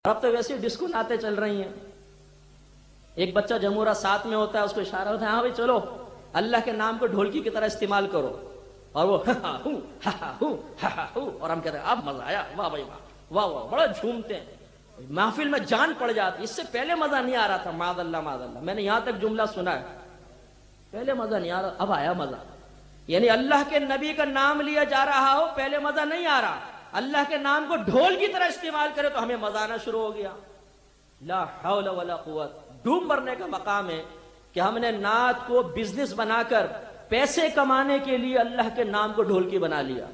اب تو ویسے ڈسکو نعتیں چل رہی ہیں. ایک بچہ جمورہ ساتھ میں ہوتا ہے، اس کو اشارہ ہوتا ہے ہاں بھائی چلو اللہ کے نام کو ڈھولکی کی طرح استعمال کرو، اور وہ اور ہم کہتے ہیں اب مزہ آیا، واہ بھائی واہ واہ واہ، بڑا جھومتے ہیں، محفل میں جان پڑ جاتی. اس سے پہلے مزہ نہیں آ رہا تھا، معاذ اللہ معاذ اللہ، میں نے یہاں تک جملہ سنا ہے، پہلے مزہ نہیں آ رہا اب آیا مزہ. یعنی اللہ کے نبی کا نام لیا جا رہا ہو، پہلے مزہ نہیں آ رہا، اللہ کے نام کو ڈھول کی طرح استعمال کرے تو ہمیں مزہ آنا شروع ہو گیا. لا حول ولا قوت. ڈوب مرنے کا مقام ہے کہ ہم نے نعت کو بزنس بنا کر پیسے کمانے کے لیے اللہ کے نام کو ڈھولکی بنا لیا.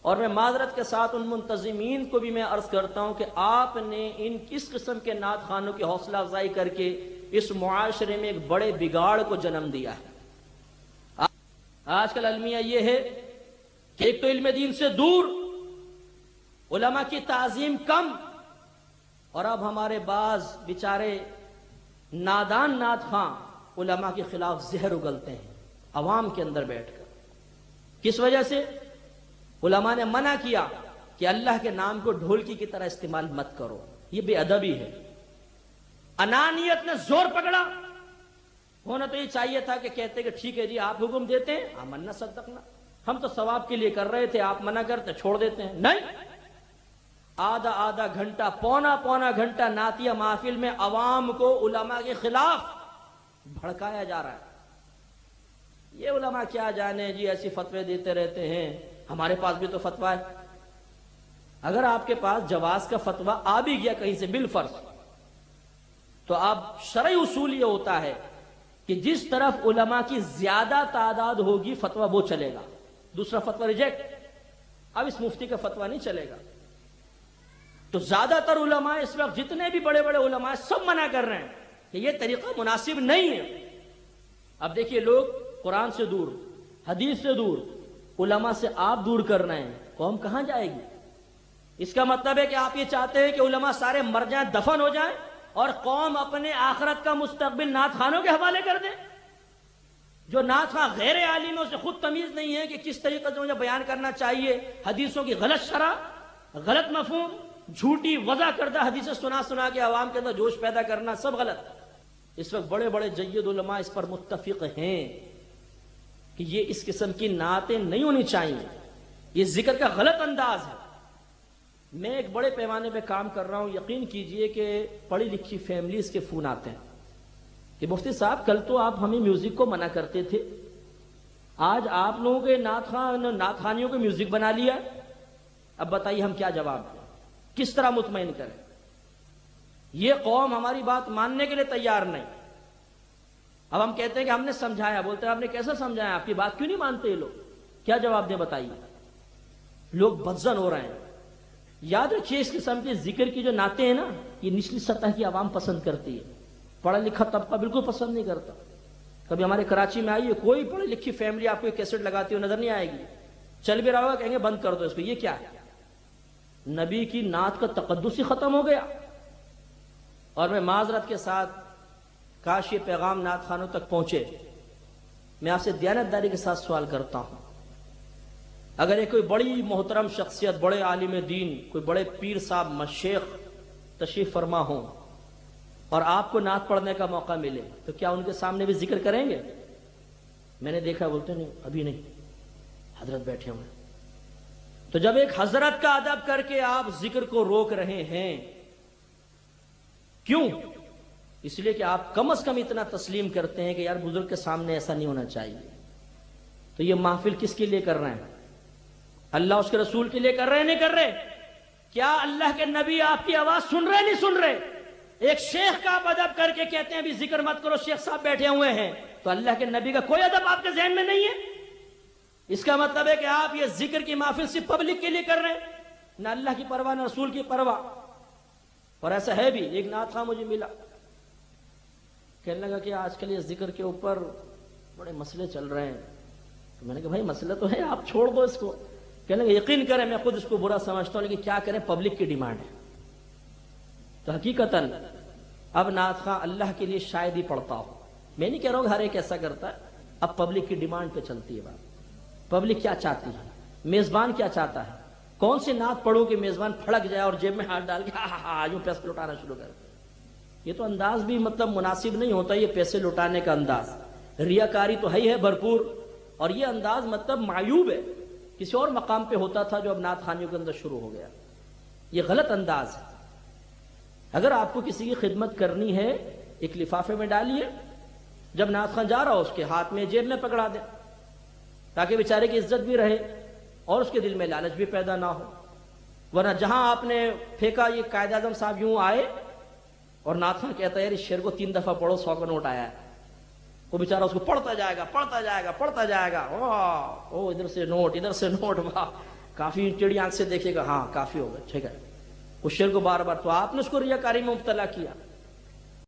اور میں معذرت کے ساتھ ان منتظمین کو بھی میں عرض کرتا ہوں کہ آپ نے ان کس قسم کے نعت خوانوں کی حوصلہ افزائی کر کے اس معاشرے میں ایک بڑے بگاڑ کو جنم دیا ہے. آج کل المیہ یہ ہے کہ ایک تو علم دین سے دور، علماء کی تعظیم کم، اور اب ہمارے بعض بیچارے نادان نعت خواں علماء کے خلاف زہر اگلتے ہیں عوام کے اندر بیٹھ کر. کس وجہ سے؟ علماء نے منع کیا کہ اللہ کے نام کو ڈھولکی کی طرح استعمال مت کرو. یہ بے ادبی ہے. انانیت نے زور پکڑا. ہونا تو یہ چاہیے تھا کہ کہتے کہ ٹھیک ہے جی آپ حکم دیتے ہیں آمنا صدقنا، ہم تو ثواب کے لیے کر رہے تھے، آپ منع کرتے چھوڑ دیتے ہیں. نہیں، آدھا گھنٹہ پونا گھنٹہ نعتیہ محفل میں عوام کو علماء کے خلاف بھڑکایا جا رہا ہے. یہ علماء کیا جانے جی، ایسی فتوے دیتے رہتے ہیں، ہمارے پاس بھی تو فتویٰ ہے. اگر آپ کے پاس جواز کا فتویٰ آ بھی گیا کہیں سے بالفرض، تو اب شرعی اصول یہ ہوتا ہے کہ جس طرف علماء کی زیادہ تعداد ہوگی فتویٰ وہ چلے گا، دوسرا فتویٰ ریجیکٹ. اب اس مفتی کا فتویٰ نہیں چلے گا. تو زیادہ تر علماء اس وقت جتنے بھی بڑے بڑے علماء سب منع کر رہے ہیں کہ یہ طریقہ مناسب نہیں ہے. اب دیکھیے لوگ قرآن سے دور، حدیث سے دور، علماء سے آپ دور کر رہے ہیں، قوم کہاں جائے گی؟ اس کا مطلب ہے کہ آپ یہ چاہتے ہیں کہ علماء سارے مر جائیں، دفن ہو جائیں، اور قوم اپنے آخرت کا مستقبل نعت خوانوں کے حوالے کر دے. جو نعت خواں غیر عالم ہے اسے خود تمیز نہیں ہے کہ کس طریقے سے مجھے بیان کرنا چاہیے. حدیثوں کی غلط شرح، غلط مفہوم، جھوٹی وضع کردہ حدیثیں سنا کے عوام کے اندر جوش پیدا کرنا، سب غلط. اس وقت بڑے بڑے جید علماء اس پر متفق ہیں کہ یہ اس قسم کی نعتیں نہیں ہونی چاہیے، یہ ذکر کا غلط انداز ہے. میں ایک بڑے پیمانے پہ کام کر رہا ہوں، یقین کیجئے کہ پڑھی لکھی فیملیز کے فون آتے ہیں کہ مفتی صاحب کل تو آپ ہمیں میوزک کو منع کرتے تھے، آج آپ لوگوں کے نعت خوانیوں کو میوزک بنا لیا، اب بتائیے ہم کیا جواب دیں، کس طرح مطمئن کریں؟ یہ قوم ہماری بات ماننے کے لیے تیار نہیں. اب ہم کہتے ہیں کہ ہم نے سمجھایا، بولتے ہیں آپ نے کیسا سمجھایا، آپ کی بات کیوں نہیں مانتے یہ لوگ؟ کیا جواب دیں بتائیے؟ لوگ بدزن ہو رہے ہیں. یاد رکھیے اس قسم کے ذکر کی جو نعتیں ہیں نا، یہ نچلی سطح کی عوام پسند کرتی ہے، پڑھا لکھا طبقہ بالکل پسند نہیں کرتا. کبھی ہمارے کراچی میں آئیے، کوئی پڑھی لکھی فیملی آپ کو کیسٹ لگاتی ہو نظر نہیں آئے گی، چل بھی رہا ہوگا کہیں گے بند کر دو اس کو. یہ کیا ہے؟ نبی کی نعت کا تقدس ہی ختم ہو گیا. اور میں معذرت کے ساتھ، کاش یہ پیغام نعت خوانوں تک پہنچے. میں آپ سے دیانتداری کے ساتھ سوال کرتا ہوں، اگر ایک کوئی بڑی محترم شخصیت، بڑے عالم دین، کوئی بڑے پیر صاحب مشیخ تشریف فرما ہوں اور آپ کو نعت پڑھنے کا موقع ملے تو کیا ان کے سامنے بھی ذکر کریں گے؟ میں نے دیکھا بولتے نہیں ابھی نہیں، حضرت بیٹھے ہوئے. تو جب ایک حضرت کا ادب کر کے آپ ذکر کو روک رہے ہیں، کیوں؟ اس لیے کہ آپ کم از کم اتنا تسلیم کرتے ہیں کہ یار بزرگ کے سامنے ایسا نہیں ہونا چاہیے. تو یہ محفل کس کے لیے کر رہے ہیں؟ اللہ اس کے رسول کے لیے کر رہے ہیں نہیں کر رہے؟ کیا اللہ کے نبی آپ کی آواز سن رہے نہیں سن رہے؟ ایک شیخ کا آپ ادب کر کے کہتے ہیں ابھی ذکر مت کرو، شیخ صاحب بیٹھے ہوئے ہیں، تو اللہ کے نبی کا کوئی ادب آپ کے ذہن میں نہیں ہے؟ اس کا مطلب ہے کہ آپ یہ ذکر کی محفل صرف پبلک کے لیے کر رہے ہیں، نہ اللہ کی پرواہ نہ رسول کی پرواہ. اور ایسا ہے بھی. ایک نعت خواں مجھے ملا، کہنے لگا کہ آج کل یہ ذکر کے اوپر بڑے مسئلے چل رہے ہیں. تو میں نے کہا بھائی مسئلہ تو ہے، آپ چھوڑ دو اس کو. کہنے لگا یقین کریں میں خود اس کو برا سمجھتا ہوں، لیکن کیا کریں پبلک کی ڈیمانڈ ہے. تو حقیقتاً اب نعت خواں اللہ کے لیے شاید ہی پڑھتا ہو. میں نہیں کہہ رہا ہوں کہ ہر ایک ایسا کرتا ہے، اب پبلک کی ڈیمانڈ پہ چلتی ہے بات. پبلک کیا چاہتی ہے، میزبان کیا چاہتا ہے، کون سی نعت پڑھوں کہ میزبان پھڑک جائے اور جیب میں ہاتھ ڈال کے ہاں یوں پیسے لوٹانا شروع کر. یہ تو انداز بھی مطلب مناسب نہیں ہوتا, یہ پیسے لوٹانے کا انداز. ریاکاری تو ہے بھرپور, اور یہ انداز مطلب معیوب ہے. کسی اور مقام پہ ہوتا تھا جو اب نعت خوانیوں کے اندر شروع ہو گیا. یہ غلط انداز ہے. اگر آپ کو کسی کی خدمت کرنی ہے ایک لفافے میں ڈالیے, جب نعت خواں جا رہا ہو اس کے ہاتھ میں جیب میں پکڑا دیں تاکہ بیچارے کی عزت بھی رہے اور اس کے دل میں لالچ بھی پیدا نہ ہو. ورنہ جہاں آپ نے پھینکا, یہ قائد اعظم صاحب یوں آئے اور نعت خواں کہتا ہے یار اس شعر کو 3 دفعہ پڑھو 100 کا نوٹ آیا ہے, وہ بیچارہ اس کو پڑھتا جائے گا پڑھتا جائے گا پڑھتا جائے گا, او ادھر سے نوٹ ادھر سے نوٹ, واہ کافی ٹیڑھی آنکھ سے دیکھے گا, ہاں کافی ہوگا ٹھیک ہے. اس شعر کو بار بار, تو آپ نے اس کو ریاکاری میں مبتلا کیا.